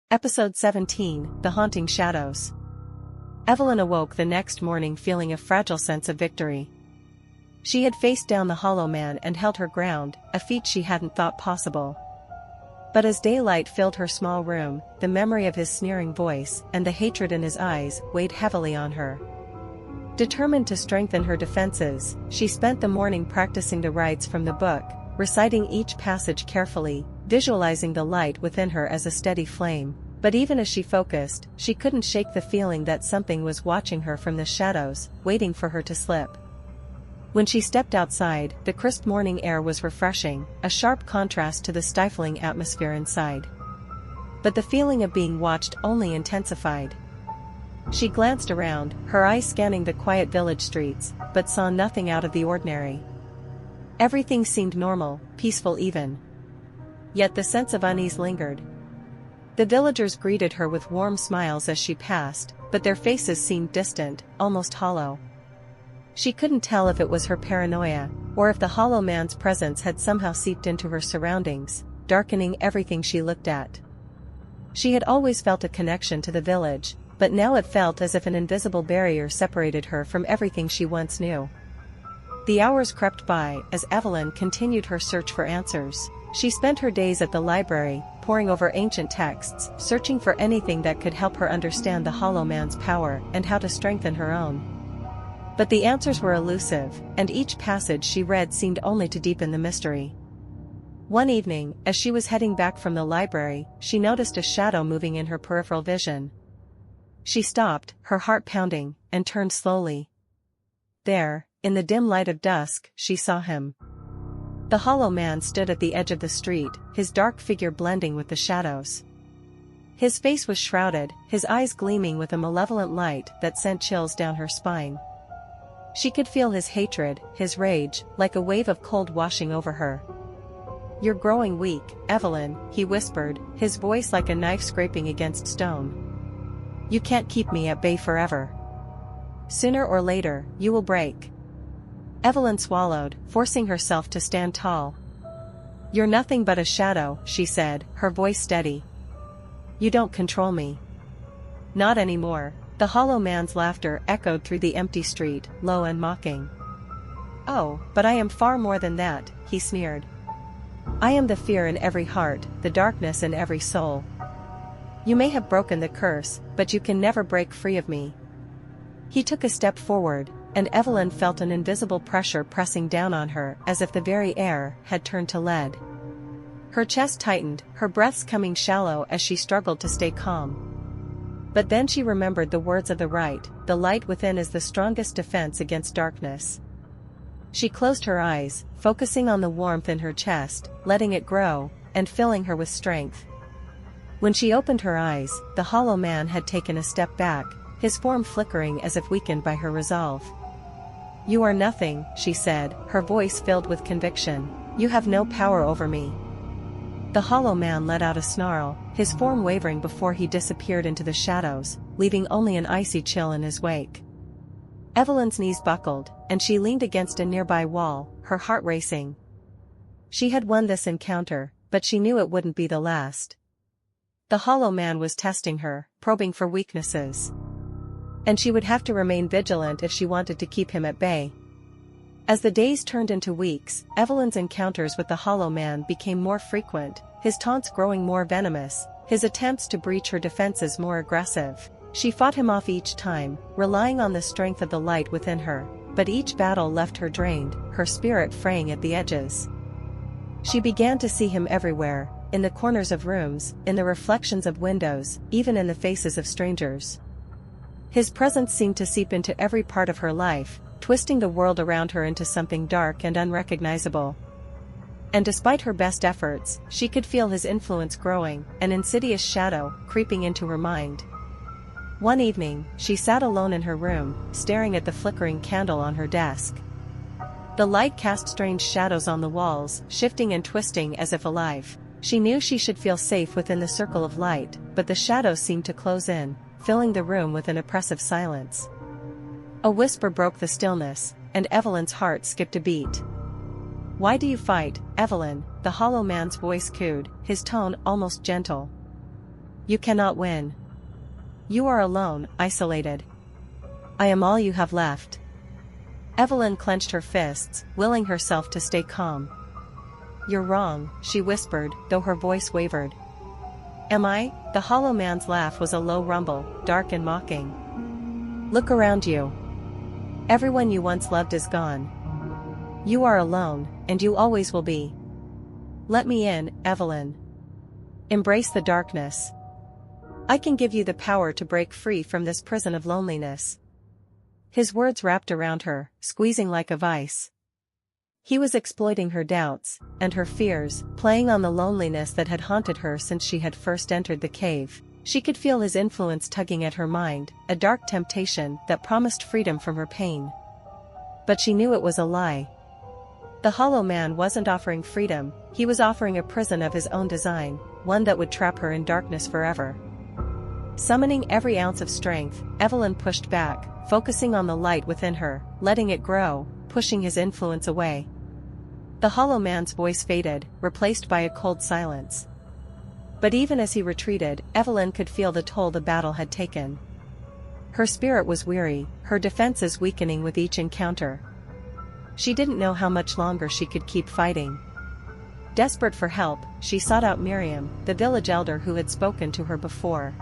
Episode 17, The Haunting Shadows. Evelyn awoke the next morning feeling a fragile sense of victory. She had faced down the Hollow Man and held her ground, a feat she hadn't thought possible. But as daylight filled her small room, the memory of his sneering voice and the hatred in his eyes weighed heavily on her. Determined to strengthen her defenses, she spent the morning practicing the rites from the book, reciting each passage carefully, visualizing the light within her as a steady flame. But even as she focused, she couldn't shake the feeling that something was watching her from the shadows, waiting for her to slip. When she stepped outside, the crisp morning air was refreshing, a sharp contrast to the stifling atmosphere inside. But the feeling of being watched only intensified. She glanced around, her eyes scanning the quiet village streets, but saw nothing out of the ordinary. Everything seemed normal, peaceful even. Yet the sense of unease lingered. The villagers greeted her with warm smiles as she passed, but their faces seemed distant, almost hollow. She couldn't tell if it was her paranoia, or if the Hollow Man's presence had somehow seeped into her surroundings, darkening everything she looked at. She had always felt a connection to the village, but now it felt as if an invisible barrier separated her from everything she once knew. The hours crept by as Evelyn continued her search for answers. She spent her days at the library, poring over ancient texts, searching for anything that could help her understand the Hollow Man's power and how to strengthen her own. But the answers were elusive, and each passage she read seemed only to deepen the mystery. One evening, as she was heading back from the library, she noticed a shadow moving in her peripheral vision. She stopped, her heart pounding, and turned slowly. There, in the dim light of dusk, she saw him. The Hollow Man stood at the edge of the street, his dark figure blending with the shadows. His face was shrouded, his eyes gleaming with a malevolent light that sent chills down her spine. She could feel his hatred, his rage, like a wave of cold washing over her. "You're growing weak, Evelyn," he whispered, his voice like a knife scraping against stone. "You can't keep me at bay forever. Sooner or later, you will break." Evelyn swallowed, forcing herself to stand tall. "You're nothing but a shadow," she said, her voice steady. "You don't control me. Not anymore." The Hollow Man's laughter echoed through the empty street, low and mocking. "Oh, but I am far more than that," he sneered. "I am the fear in every heart, the darkness in every soul. You may have broken the curse, but you can never break free of me." He took a step forward, and Evelyn felt an invisible pressure pressing down on her as if the very air had turned to lead. Her chest tightened, her breaths coming shallow as she struggled to stay calm. But then she remembered the words of the rite, "The light within is the strongest defense against darkness." She closed her eyes, focusing on the warmth in her chest, letting it grow, and filling her with strength. When she opened her eyes, the Hollow Man had taken a step back, his form flickering as if weakened by her resolve. "You are nothing," she said, her voice filled with conviction. "You have no power over me." The Hollow Man let out a snarl, his form wavering before he disappeared into the shadows, leaving only an icy chill in his wake. Evelyn's knees buckled, and she leaned against a nearby wall, her heart racing. She had won this encounter, but she knew it wouldn't be the last. The Hollow Man was testing her, probing for weaknesses. And she would have to remain vigilant if she wanted to keep him at bay. As the days turned into weeks, Evelyn's encounters with the Hollow Man became more frequent, his taunts growing more venomous, his attempts to breach her defenses more aggressive. She fought him off each time, relying on the strength of the light within her, but each battle left her drained, her spirit fraying at the edges. She began to see him everywhere, in the corners of rooms, in the reflections of windows, even in the faces of strangers. His presence seemed to seep into every part of her life, twisting the world around her into something dark and unrecognizable. And despite her best efforts, she could feel his influence growing, an insidious shadow creeping into her mind. One evening, she sat alone in her room, staring at the flickering candle on her desk. The light cast strange shadows on the walls, shifting and twisting as if alive. She knew she should feel safe within the circle of light, but the shadows seemed to close in, filling the room with an oppressive silence. A whisper broke the stillness, and Evelyn's heart skipped a beat. "Why do you fight, Evelyn?" the Hollow Man's voice cooed, his tone almost gentle. You cannot win. You are alone, isolated. I am all you have left. Evelyn clenched her fists, willing herself to stay calm. You're wrong, she whispered, though her voice wavered. Am I? The hollow man's laugh was a low rumble, dark and mocking. Look around you. Everyone you once loved is gone. You are alone, and you always will be. Let me in, Evelyn. Embrace the darkness. I can give you the power to break free from this prison of loneliness. His words wrapped around her, squeezing like a vice. He was exploiting her doubts, and her fears, playing on the loneliness that had haunted her since she had first entered the cave. She could feel his influence tugging at her mind, a dark temptation that promised freedom from her pain. But she knew it was a lie. The hollow man wasn't offering freedom, he was offering a prison of his own design, one that would trap her in darkness forever. Summoning every ounce of strength, Evelyn pushed back, focusing on the light within her, letting it grow, pushing his influence away. The hollow man's voice faded, replaced by a cold silence. But even as he retreated, Evelyn could feel the toll the battle had taken. Her spirit was weary, her defenses weakening with each encounter. She didn't know how much longer she could keep fighting. Desperate for help, she sought out Miriam, the village elder who had spoken to her before.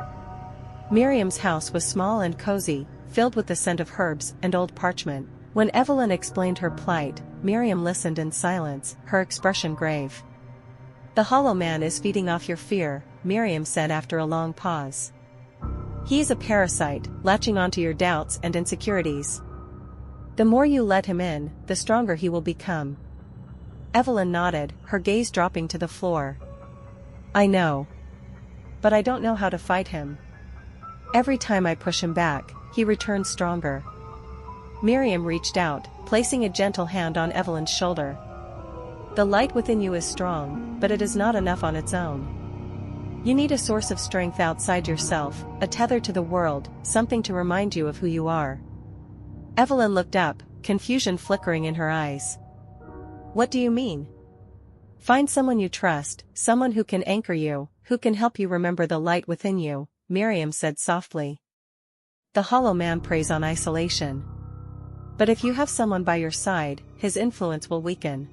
Miriam's house was small and cozy, filled with the scent of herbs and old parchment. When Evelyn explained her plight, Miriam listened in silence, her expression grave. The hollow man is feeding off your fear, Miriam said after a long pause. He is a parasite, latching onto your doubts and insecurities. The more you let him in, the stronger he will become. Evelyn nodded, her gaze dropping to the floor. I know. But I don't know how to fight him. Every time I push him back, he returns stronger. Miriam reached out, placing a gentle hand on Evelyn's shoulder. The light within you is strong, but it is not enough on its own. You need a source of strength outside yourself, a tether to the world, something to remind you of who you are. Evelyn looked up, confusion flickering in her eyes. What do you mean? Find someone you trust, someone who can anchor you, who can help you remember the light within you, Miriam said softly. The hollow man preys on isolation. But if you have someone by your side, his influence will weaken.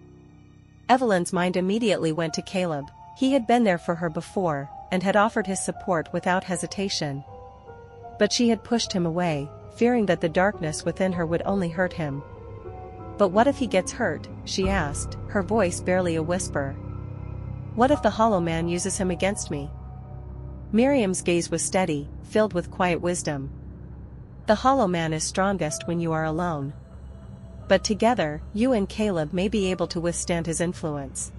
Evelyn's mind immediately went to Caleb. He had been there for her before, and had offered his support without hesitation. But she had pushed him away, fearing that the darkness within her would only hurt him. But what if he gets hurt, she asked, her voice barely a whisper. What if the hollow man uses him against me? Miriam's gaze was steady, filled with quiet wisdom. The hollow man is strongest when you are alone. But together, you and Caleb may be able to withstand his influence.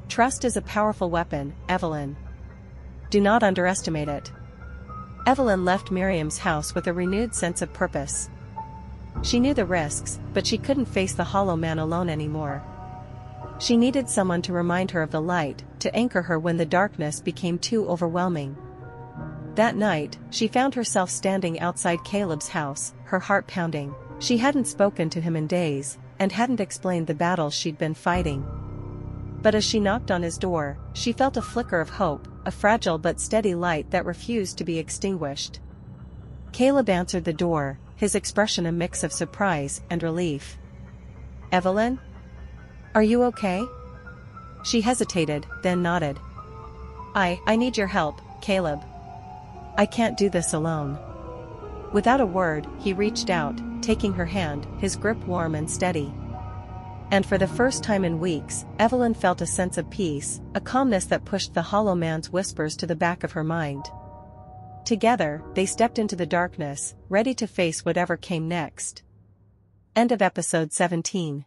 Trust is a powerful weapon, Evelyn. Do not underestimate it. Evelyn left Miriam's house with a renewed sense of purpose. She knew the risks, but she couldn't face the hollow man alone anymore. She needed someone to remind her of the light, to anchor her when the darkness became too overwhelming. That night, she found herself standing outside Caleb's house, her heart pounding. She hadn't spoken to him in days, and hadn't explained the battles she'd been fighting. But as she knocked on his door, she felt a flicker of hope, a fragile but steady light that refused to be extinguished. Caleb answered the door, his expression a mix of surprise and relief. Evelyn? Are you okay? She hesitated, then nodded. I need your help, Caleb. I can't do this alone. Without a word, he reached out, taking her hand, his grip warm and steady. And for the first time in weeks, Evelyn felt a sense of peace, a calmness that pushed the hollow man's whispers to the back of her mind. Together, they stepped into the darkness, ready to face whatever came next. End of episode 17.